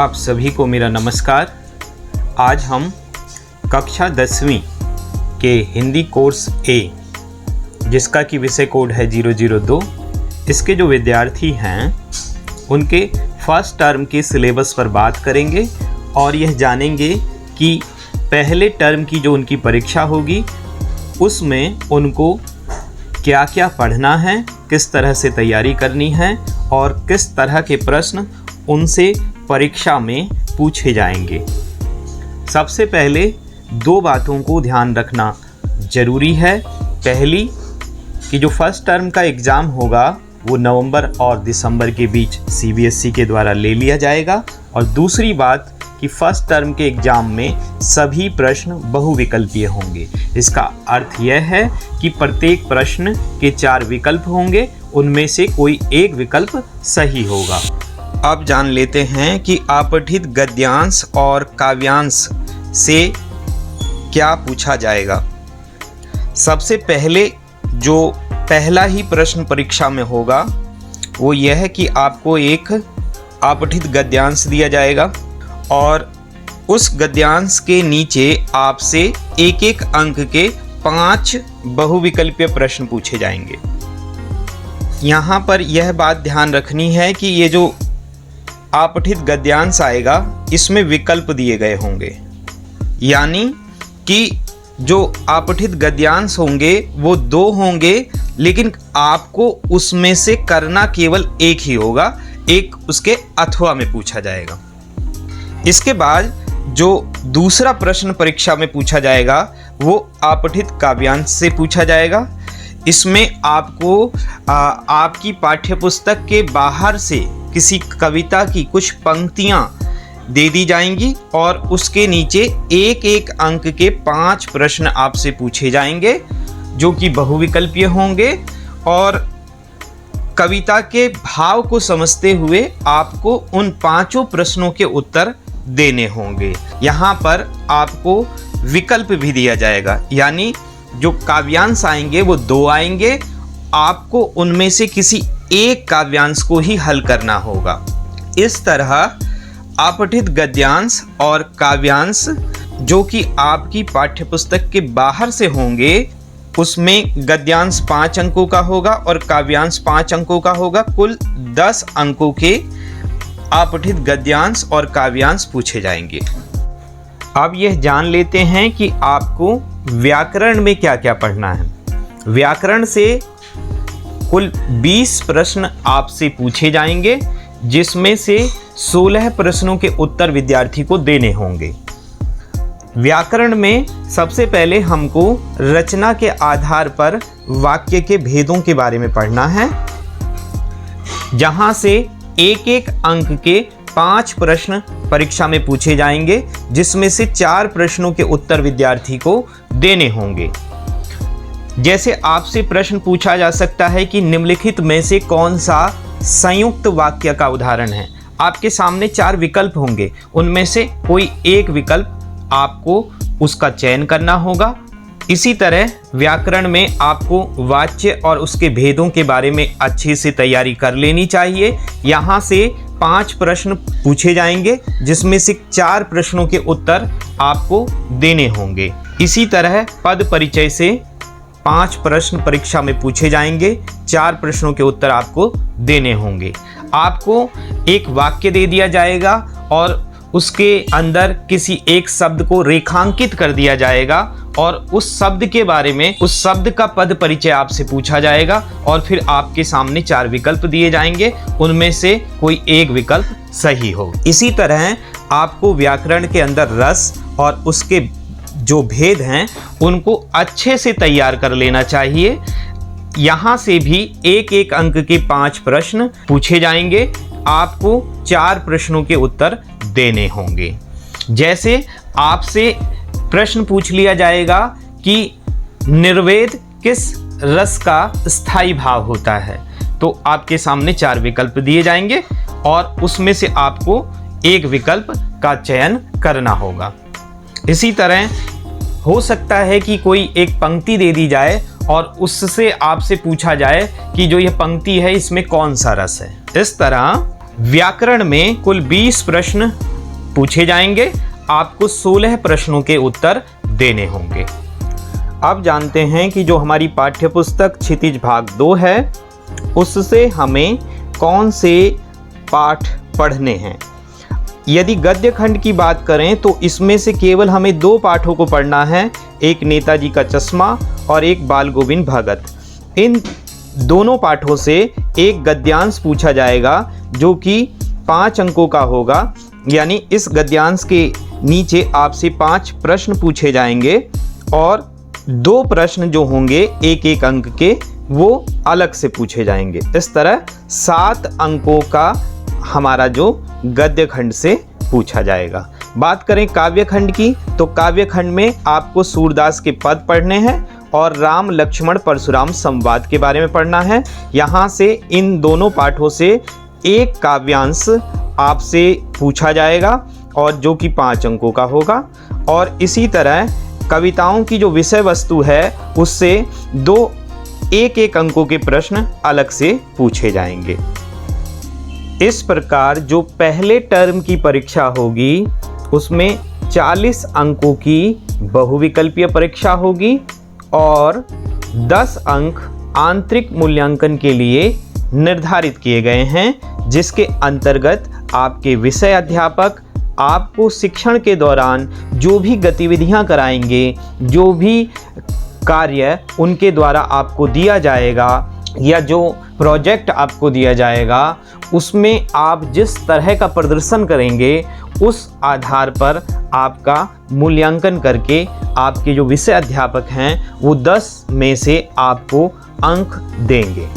आप सभी को मेरा नमस्कार। आज हम कक्षा 10वीं के हिंदी कोर्स ए, जिसका कि विषय कोड है 002, इसके जो विद्यार्थी हैं उनके फर्स्ट टर्म के सिलेबस पर बात करेंगे और यह जानेंगे कि पहले टर्म की जो उनकी परीक्षा होगी उसमें उनको क्या क्या पढ़ना है, किस तरह से तैयारी करनी है और किस तरह के प्रश्न उनसे परीक्षा में पूछे जाएंगे। सबसे पहले दो बातों को ध्यान रखना ज़रूरी है। पहली कि जो फर्स्ट टर्म का एग्ज़ाम होगा वो नवंबर और दिसंबर के बीच CBSE के द्वारा ले लिया जाएगा, और दूसरी बात कि फर्स्ट टर्म के एग्ज़ाम में सभी प्रश्न बहुविकल्पीय होंगे। इसका अर्थ यह है कि प्रत्येक प्रश्न के 4 विकल्प होंगे, उनमें से कोई एक विकल्प सही होगा। अब जान लेते हैं कि अपठित गद्यांश और काव्यांश से क्या पूछा जाएगा। सबसे पहले जो पहला ही प्रश्न परीक्षा में होगा वो यह है कि आपको एक अपठित गद्यांश दिया जाएगा और उस गद्यांश के नीचे आपसे एक एक अंक के 5 बहुविकल्पीय प्रश्न पूछे जाएंगे। यहाँ पर यह बात ध्यान रखनी है कि ये जो अपठित गद्यांश आएगा इसमें विकल्प दिए गए होंगे, यानी कि जो अपठित गद्यांश होंगे वो 2 होंगे, लेकिन आपको उसमें से करना केवल एक ही होगा, एक उसके अथवा में पूछा जाएगा। इसके बाद जो दूसरा प्रश्न परीक्षा में पूछा जाएगा वो अपठित काव्यांश से पूछा जाएगा। इसमें आपको आपकी पाठ्यपुस्तक के बाहर से किसी कविता की कुछ पंक्तियां दे दी जाएंगी और उसके नीचे एक एक अंक के 5 प्रश्न आपसे पूछे जाएंगे जो कि बहुविकल्पीय होंगे, और कविता के भाव को समझते हुए आपको उन 5 प्रश्नों के उत्तर देने होंगे। यहाँ पर आपको विकल्प भी दिया जाएगा, यानी जो काव्यांश आएंगे वो 2 आएंगे, आपको उनमें से किसी एक काव्यांश को ही हल करना होगा। इस तरह अपठित गद्यांश और काव्यांश जो कि आपकी पाठ्यपुस्तक के बाहर से होंगे उसमें गद्यांश 5 अंकों का होगा और काव्यांश 5 अंकों का होगा। कुल 10 अंकों के अपठित गद्यांश और काव्यांश पूछे जाएंगे। अब यह जान लेते हैं कि आपको व्याकरण में क्या क्या पढ़ना है। व्याकरण से कुल 20 प्रश्न आपसे पूछे जाएंगे, जिसमें से 16 प्रश्नों के उत्तर विद्यार्थी को देने होंगे। व्याकरण में सबसे पहले हमको रचना के आधार पर वाक्य के भेदों के बारे में पढ़ना है, जहां से एक एक अंक के 5 प्रश्न परीक्षा में पूछे जाएंगे, जिसमें से 4 प्रश्नों के उत्तर विद्यार्थी को देने होंगे। जैसे आपसे प्रश्न पूछा जा सकता है कि निम्नलिखित में से कौन सा संयुक्त वाक्य का उदाहरण है। आपके सामने 4 विकल्प होंगे, उनमें से कोई एक विकल्प आपको उसका चयन करना होगा। इसी तरह व्याकरण में आपको वाच्य और उसके भेदों के बारे में अच्छे से तैयारी कर लेनी चाहिए। यहाँ से 5 प्रश्न पूछे जाएंगे, जिसमें से 4 प्रश्नों के उत्तर आपको देने होंगे। इसी तरह पद परिचय से 5 प्रश्न परीक्षा में पूछे जाएंगे, 4 प्रश्नों के उत्तर आपको देने होंगे। आपको एक वाक्य दे दिया जाएगा और उसके अंदर किसी एक शब्द को रेखांकित कर दिया जाएगा और उस शब्द के बारे में, उस शब्द का पद परिचय आपसे पूछा जाएगा और फिर आपके सामने 4 विकल्प दिए जाएंगे, उनमें से कोई एक विकल्प सही हो। इसी तरह आपको व्याकरण के अंदर रस और उसके जो भेद हैं उनको अच्छे से तैयार कर लेना चाहिए। यहाँ से भी एक एक अंक के 5 प्रश्न पूछे जाएंगे, आपको 4 प्रश्नों के उत्तर देने होंगे। जैसे आपसे प्रश्न पूछ लिया जाएगा कि निर्वेद किस रस का स्थायी भाव होता है, तो आपके सामने 4 विकल्प दिए जाएंगे और उसमें से आपको एक विकल्प का चयन करना होगा। इसी तरह हो सकता है कि कोई एक पंक्ति दे दी जाए और उससे आपसे पूछा जाए कि जो यह पंक्ति है इसमें कौन सा रस है। इस तरह व्याकरण में कुल 20 प्रश्न पूछे जाएंगे, आपको 16 प्रश्नों के उत्तर देने होंगे। अब जानते हैं कि जो हमारी पाठ्यपुस्तक क्षितिज भाग 2 है उससे हमें कौन से पाठ पढ़ने हैं। यदि गद्य खंड की बात करें तो इसमें से केवल हमें 2 पाठों को पढ़ना है, एक नेताजी का चश्मा और एक बाल गोविंद भगत। इन दोनों पाठों से एक गद्यांश पूछा जाएगा जो कि 5 अंकों का होगा, यानी इस गद्यांश के नीचे आपसे 5 प्रश्न पूछे जाएंगे और 2 प्रश्न जो होंगे 1-1 अंक के वो अलग से पूछे जाएंगे। इस तरह 7 अंकों का हमारा जो गद्य खंड से पूछा जाएगा। बात करें काव्य खंड की तो काव्य खंड में आपको सूरदास के पद पढ़ने हैं और राम लक्ष्मण परशुराम संवाद के बारे में पढ़ना है। यहाँ से इन दोनों पाठों से एक काव्यांश आपसे पूछा जाएगा और जो कि 5 अंकों का होगा। और इसी तरह कविताओं की जो विषय वस्तु है उससे 2 1-1 अंकों के प्रश्न अलग से पूछे जाएंगे। इस प्रकार जो पहले टर्म की परीक्षा होगी उसमें 40 अंकों की बहुविकल्पीय परीक्षा होगी और 10 अंक आंतरिक मूल्यांकन के लिए निर्धारित किए गए हैं, जिसके अंतर्गत आपके विषय अध्यापक आपको शिक्षण के दौरान जो भी गतिविधियां कराएंगे, जो भी कार्य उनके द्वारा आपको दिया जाएगा या जो प्रोजेक्ट आपको दिया जाएगा उसमें आप जिस तरह का प्रदर्शन करेंगे उस आधार पर आपका मूल्यांकन करके आपके जो विषय अध्यापक हैं वो 10 में से आपको अंक देंगे।